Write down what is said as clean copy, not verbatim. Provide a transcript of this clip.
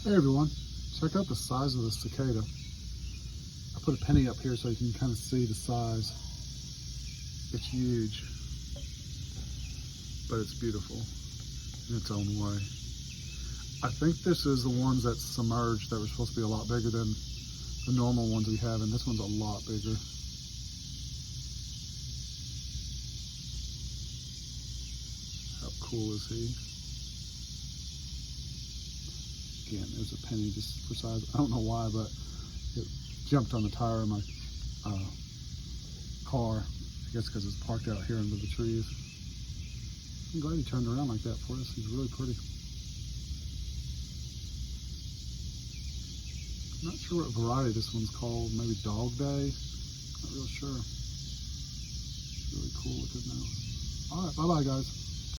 Hey everyone, check out the size of the cicada. I put a penny up here so you can kind of see the size. It's huge, but it's beautiful in its own way. I think this is the ones that submerged that were supposed to be a lot bigger than the normal ones we have, and this one's a lot bigger. How cool is he? Again, there's a penny just for size. I don't know why, but it jumped on the tire of my car. I guess because it's parked out here under the trees. I'm glad he turned around like that for us. He's really pretty. I'm not sure what variety this one's called. Maybe Dog Day. Not real sure. It's really cool looking now. All right, bye-bye, guys.